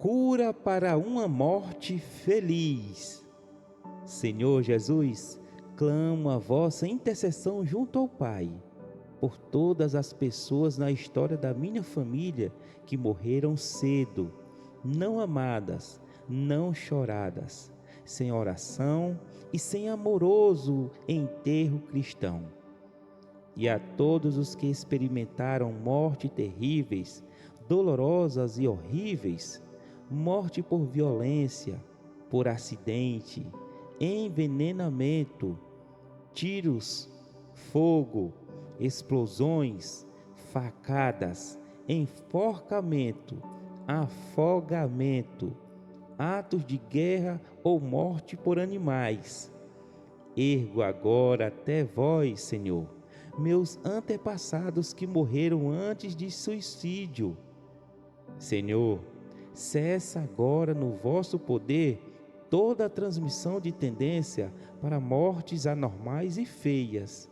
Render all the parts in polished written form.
cura para uma morte feliz. Senhor Jesus, clamo a vossa intercessão junto ao Pai, por todas as pessoas na história da minha família que morreram cedo, não amadas, não choradas, sem oração e sem amoroso enterro cristão. E a todos os que experimentaram mortes terríveis, dolorosas e horríveis, morte por violência, por acidente, envenenamento, tiros, fogo, explosões, facadas, enforcamento, afogamento, atos de guerra ou morte por animais. Ergo agora até vós, Senhor, meus antepassados que morreram antes de suicídio. Senhor, cessa agora no vosso poder toda a transmissão de tendência para mortes anormais e feias.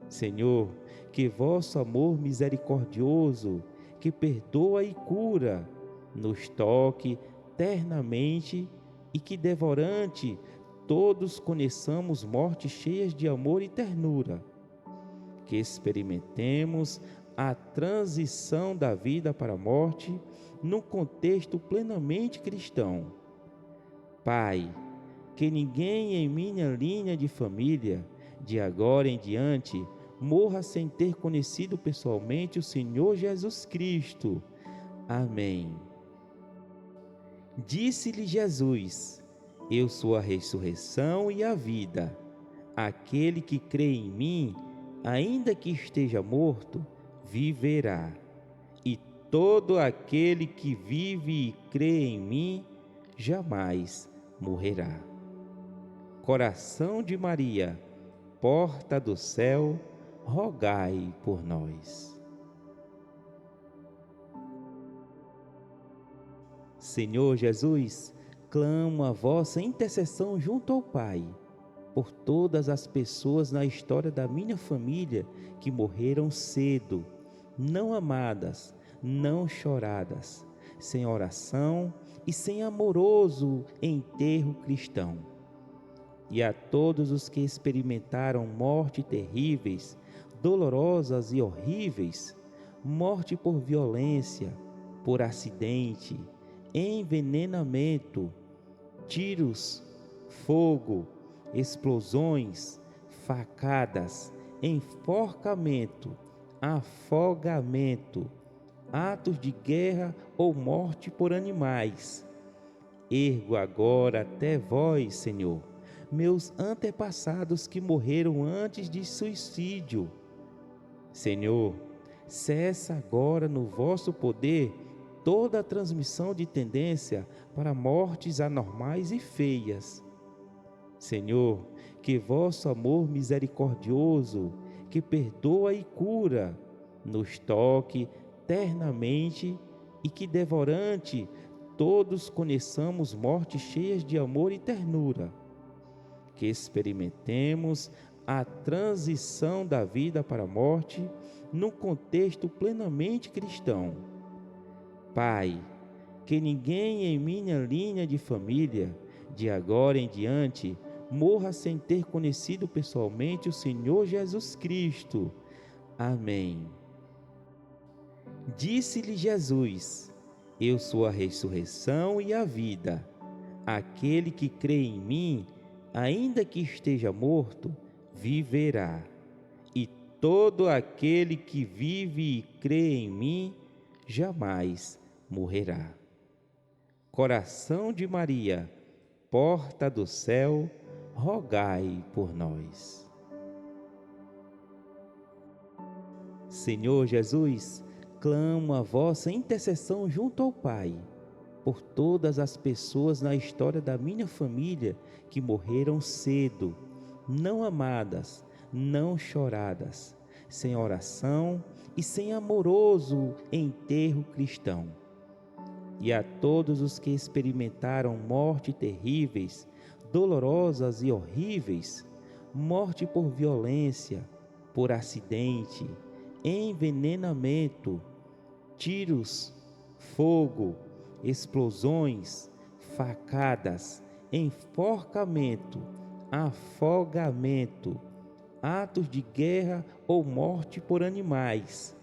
Senhor, que vosso amor misericordioso, que perdoa e cura, nos toque ternamente e que devorante todos conheçamos mortes cheias de amor e ternura. Que experimentemos a transição da vida para a morte num contexto plenamente cristão. Pai, que ninguém em minha linha de família, de agora em diante, morra sem ter conhecido pessoalmente o Senhor Jesus Cristo. Amém. Disse-lhe Jesus: Eu sou a ressurreição e a vida. Aquele que crê em mim, ainda que esteja morto, viverá. E todo aquele que vive e crê em mim, jamais morrerá. Coração de Maria, porta do céu, rogai por nós. Senhor Jesus, clamo a vossa intercessão junto ao Pai, por todas as pessoas na história da minha família que morreram cedo, não amadas, não choradas, sem oração e sem amoroso enterro cristão. E a todos os que experimentaram mortes terríveis, dolorosas e horríveis, morte por violência, por acidente, envenenamento, tiros, fogo, explosões, facadas, enforcamento, afogamento, atos de guerra ou morte por animais. Ergo agora até vós, Senhor, meus antepassados que morreram antes de suicídio. Senhor, cessa agora no vosso poder toda a transmissão de tendência para mortes anormais e feias. Senhor, que vosso amor misericordioso, que perdoa e cura, nos toque ternamente e que devorante todos conheçamos mortes cheias de amor e ternura. Que experimentemos a transição da vida para a morte num contexto plenamente cristão. Pai, que ninguém em minha linha de família, de agora em diante, morra sem ter conhecido pessoalmente o Senhor Jesus Cristo. Amém. Disse-lhe Jesus: Eu sou a ressurreição e a vida. Aquele que crê em mim, ainda que esteja morto, viverá. E todo aquele que vive e crê em mim, jamais morrerá. Coração de Maria, porta do céu, rogai por nós. Senhor Jesus, clamo a vossa intercessão junto ao Pai, por todas as pessoas na história da minha família que morreram cedo, não amadas, não choradas, sem oração e sem amoroso enterro cristão. E a todos os que experimentaram mortes terríveis, dolorosas e horríveis, morte por violência, por acidente, envenenamento, tiros, fogo, explosões, facadas, enforcamento, afogamento, atos de guerra ou morte por animais.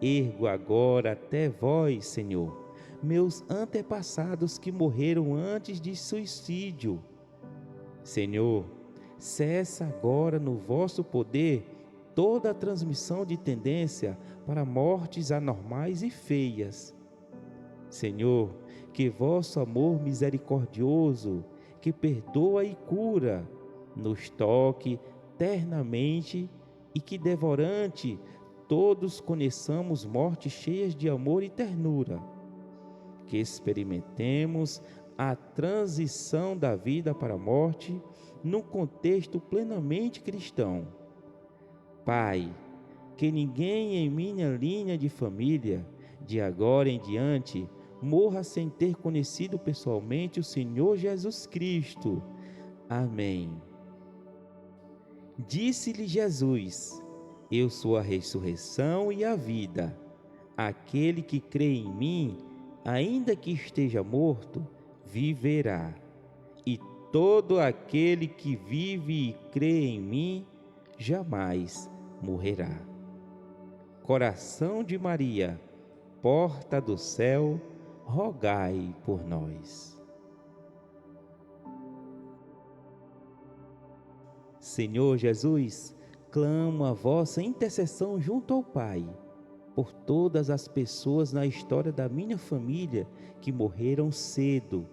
Ergo agora até vós, Senhor, meus antepassados que morreram antes de suicídio. Senhor, cessa agora no vosso poder toda a transmissão de tendência para mortes anormais e feias. Senhor, que vosso amor misericordioso, que perdoa e cura, nos toque ternamente e que devorante todos conheçamos mortes cheias de amor e ternura. Que experimentemos a transição da vida para a morte num contexto plenamente cristão. Pai, que ninguém em minha linha de família, de agora em diante, morra sem ter conhecido pessoalmente o Senhor Jesus Cristo. Amém. Disse-lhe Jesus: Eu sou a ressurreição e a vida. Aquele que crê em mim, ainda que esteja morto, viverá. E todo aquele que vive e crê em mim, jamais morrerá. Coração de Maria, porta do céu, rogai por nós. Senhor Jesus, clamo a vossa intercessão junto ao Pai, por todas as pessoas na história da minha família que morreram cedo,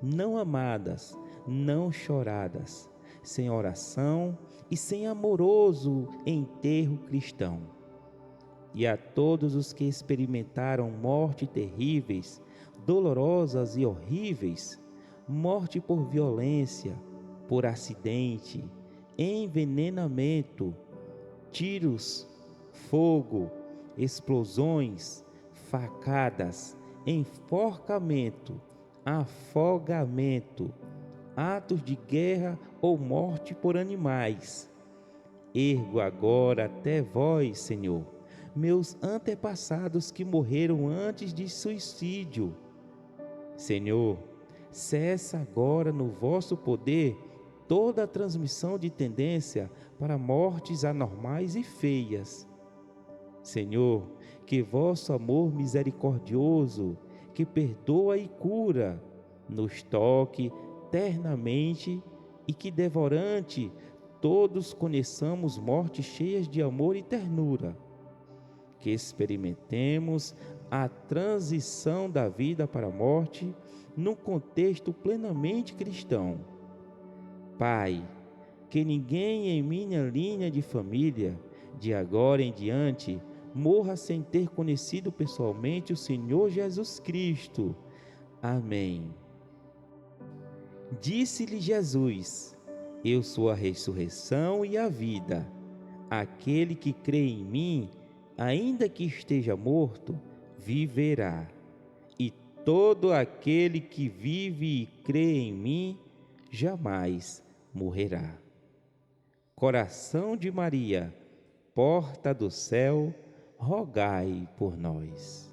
não amadas, não choradas, sem oração e sem amoroso enterro cristão. E a todos os que experimentaram mortes terríveis, dolorosas e horríveis, morte por violência, por acidente, envenenamento, tiros, fogo, explosões, facadas, enforcamento, afogamento, atos de guerra ou morte por animais. Ergo agora até vós, Senhor, meus antepassados que morreram antes de suicídio. Senhor, cessa agora no vosso poder toda a transmissão de tendência para mortes anormais e feias. Senhor, que vosso amor misericordioso, que perdoa e cura, nos toque ternamente e que devorante todos conheçamos mortes cheias de amor e ternura. Que experimentemos a transição da vida para a morte num contexto plenamente cristão. Pai, que ninguém em minha linha de família, de agora em diante, morra sem ter conhecido pessoalmente o Senhor Jesus Cristo. Amém. Disse-lhe Jesus: Eu sou a ressurreição e a vida. Aquele que crê em mim, ainda que esteja morto, viverá. E todo aquele que vive e crê em mim, jamais morrerá. Coração de Maria, porta do céu, rogai por nós.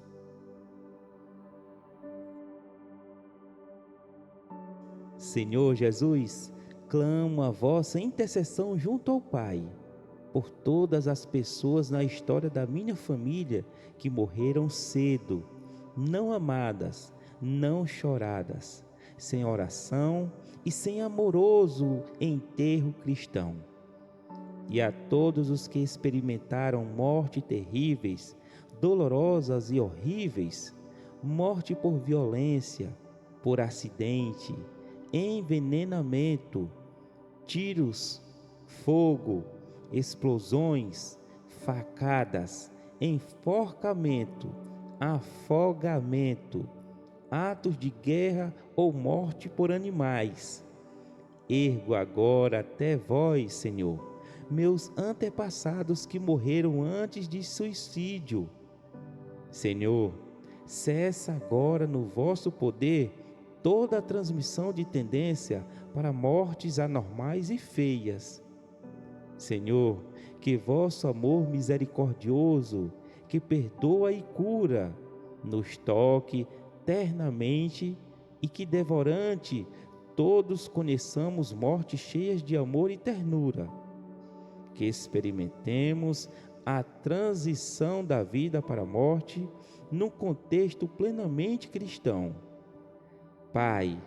Senhor Jesus, clamo a vossa intercessão junto ao Pai, por todas as pessoas na história da minha família que morreram cedo, não amadas, não choradas, sem oração e sem amoroso enterro cristão. E a todos os que experimentaram mortes terríveis, dolorosas e horríveis, morte por violência, por acidente, envenenamento, tiros, fogo, explosões, facadas, enforcamento, afogamento, atos de guerra ou morte por animais. Ergo agora até vós, Senhor, meus antepassados que morreram antes de suicídio. Senhor, cessa agora no vosso poder toda a transmissão de tendência para mortes anormais e feias. Senhor, que vosso amor misericordioso, que perdoa e cura, nos toque eternamente e que devorante todos conheçamos mortes cheias de amor e ternura, que experimentemos a transição da vida para a morte num contexto plenamente cristão. Pai,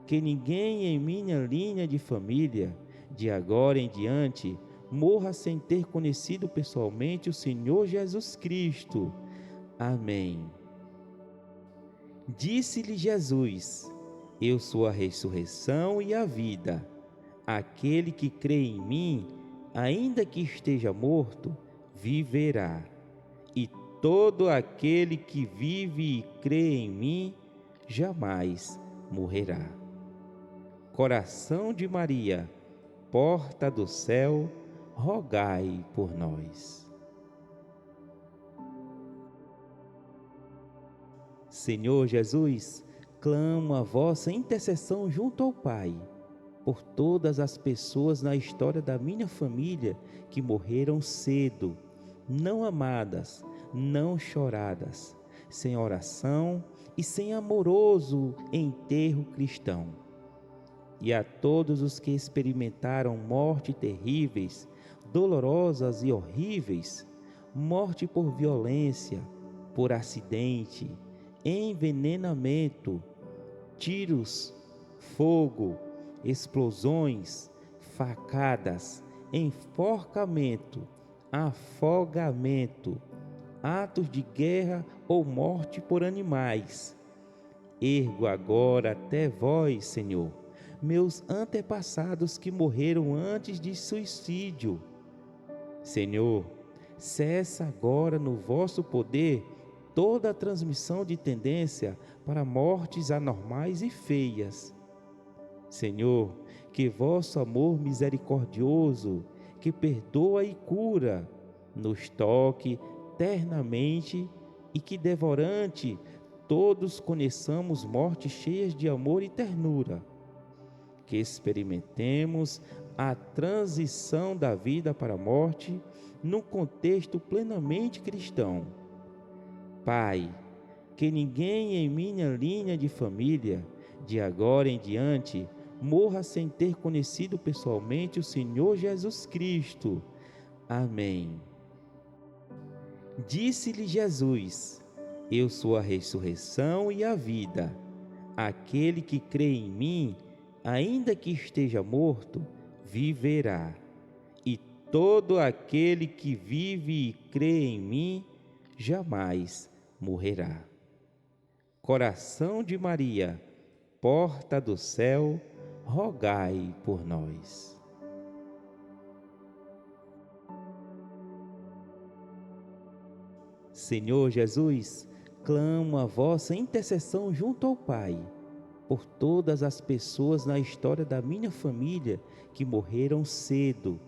que ninguém em minha linha de família, de agora em diante, morra sem ter conhecido pessoalmente o Senhor Jesus Cristo. Amém. Disse-lhe Jesus: Eu sou a ressurreição e a vida. Aquele que crê em mim, ainda que esteja morto, viverá. E todo aquele que vive e crê em mim, jamais morrerá. Coração de Maria, porta do céu, rogai por nós. Senhor Jesus, clamo a vossa intercessão junto ao Pai, por todas as pessoas na história da minha família que morreram cedo, não amadas, não choradas, sem oração e sem amoroso enterro cristão. E a todos os que experimentaram morte terríveis, dolorosas e horríveis, morte por violência, por acidente, envenenamento, tiros, fogo, explosões, facadas, enforcamento, afogamento, atos de guerra ou morte por animais. Ergo agora até vós, Senhor, meus antepassados que morreram antes de suicídio. Senhor, cessa agora no vosso poder toda a transmissão de tendência para mortes anormais e feias. Senhor, que vosso amor misericordioso, que perdoa e cura, nos toque ternamente e que devorante todos conheçamos mortes cheias de amor e ternura, que experimentemos a transição da vida para a morte num contexto plenamente cristão. Pai, que ninguém em minha linha de família, de agora em diante, morra sem ter conhecido pessoalmente o Senhor Jesus Cristo. Amém. Disse-lhe Jesus: Eu sou a ressurreição e a vida. Aquele que crê em mim, ainda que esteja morto, viverá. E todo aquele que vive e crê em mim, jamais morrerá. Coração de Maria, porta do céu, rogai por nós. Senhor Jesus, clamo a vossa intercessão junto ao Pai, por todas as pessoas na história da minha família que morreram cedo,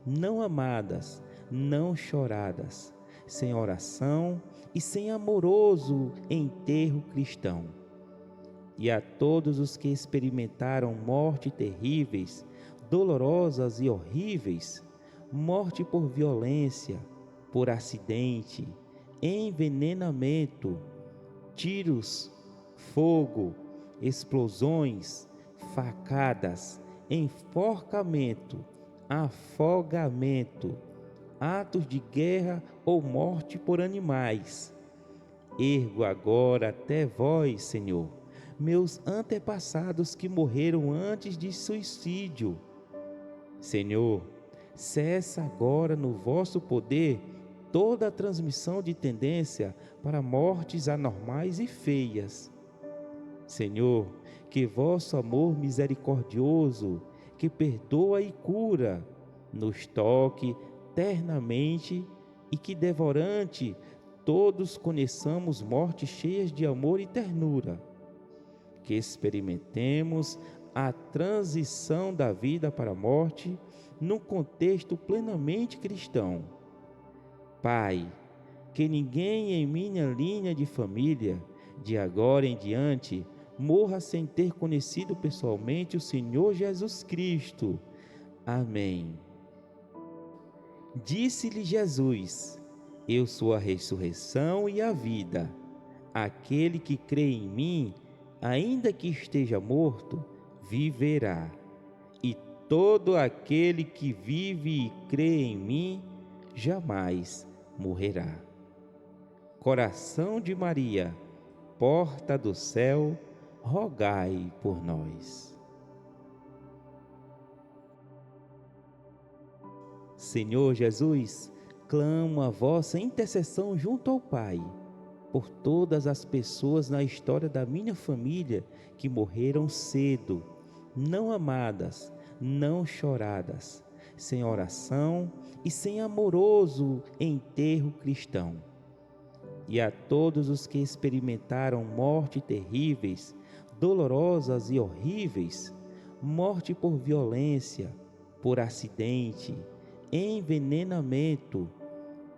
não amadas, não choradas, sem oração e sem amoroso enterro cristão. E a todos os que experimentaram morte terríveis, dolorosas e horríveis, morte por violência, por acidente, envenenamento, tiros, fogo, explosões, facadas, enforcamento, afogamento, atos de guerra ou morte por animais. Ergo agora até vós, Senhor, meus antepassados que morreram antes de suicídio. Senhor, cessa agora no vosso poder toda a transmissão de tendência para mortes anormais e feias. Senhor, que vosso amor misericordioso, que perdoa e cura, nos toque ternamente e que devorante todos conheçamos mortes cheias de amor e ternura, que experimentemos a transição da vida para a morte num contexto plenamente cristão. Pai, que ninguém em minha linha de família, de agora em diante, morra sem ter conhecido pessoalmente o Senhor Jesus Cristo. Amém. Disse-lhe Jesus: Eu sou a ressurreição e a vida. Aquele que crê em mim, ainda que esteja morto, viverá. E todo aquele que vive e crê em mim, jamais morrerá. Coração de Maria, porta do céu, rogai por nós. Senhor Jesus, clamo a vossa intercessão junto ao Pai, por todas as pessoas na história da minha família que morreram cedo, não amadas, não choradas, sem oração e sem amoroso enterro cristão. E a todos os que experimentaram mortes terríveis, dolorosas e horríveis, morte por violência, por acidente, envenenamento,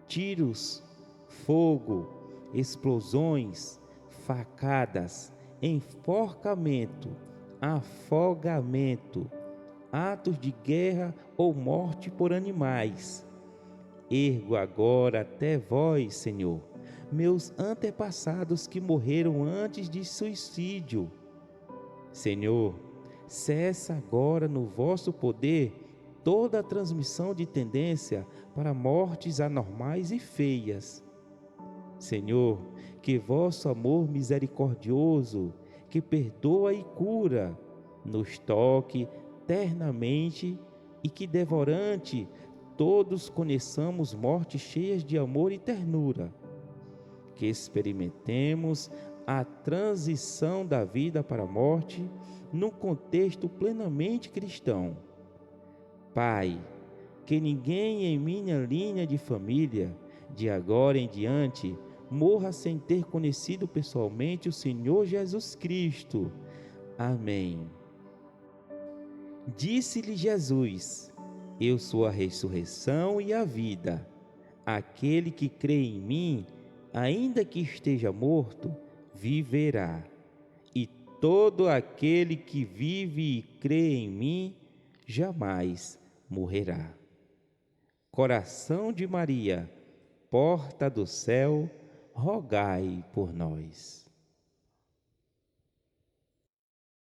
tiros, fogo, explosões, facadas, enforcamento, afogamento, atos de guerra ou morte por animais. Ergo agora até vós, Senhor, meus antepassados que morreram antes de suicídio. Senhor, cessa agora no vosso poder toda a transmissão de tendência para mortes anormais e feias. Senhor, que vosso amor misericordioso, que perdoa e cura, nos toque ternamente e que devorante todos conheçamos mortes cheias de amor e ternura. Que experimentemos a transição da vida para a morte num contexto plenamente cristão. Pai, que ninguém em minha linha de família, de agora em diante, morra sem ter conhecido pessoalmente o Senhor Jesus Cristo. Amém. Disse-lhe Jesus: Eu sou a ressurreição e a vida. Aquele que crê em mim, ainda que esteja morto, viverá. E todo aquele que vive e crê em mim, jamais morrerá. Coração de Maria, porta do céu, rogai por nós.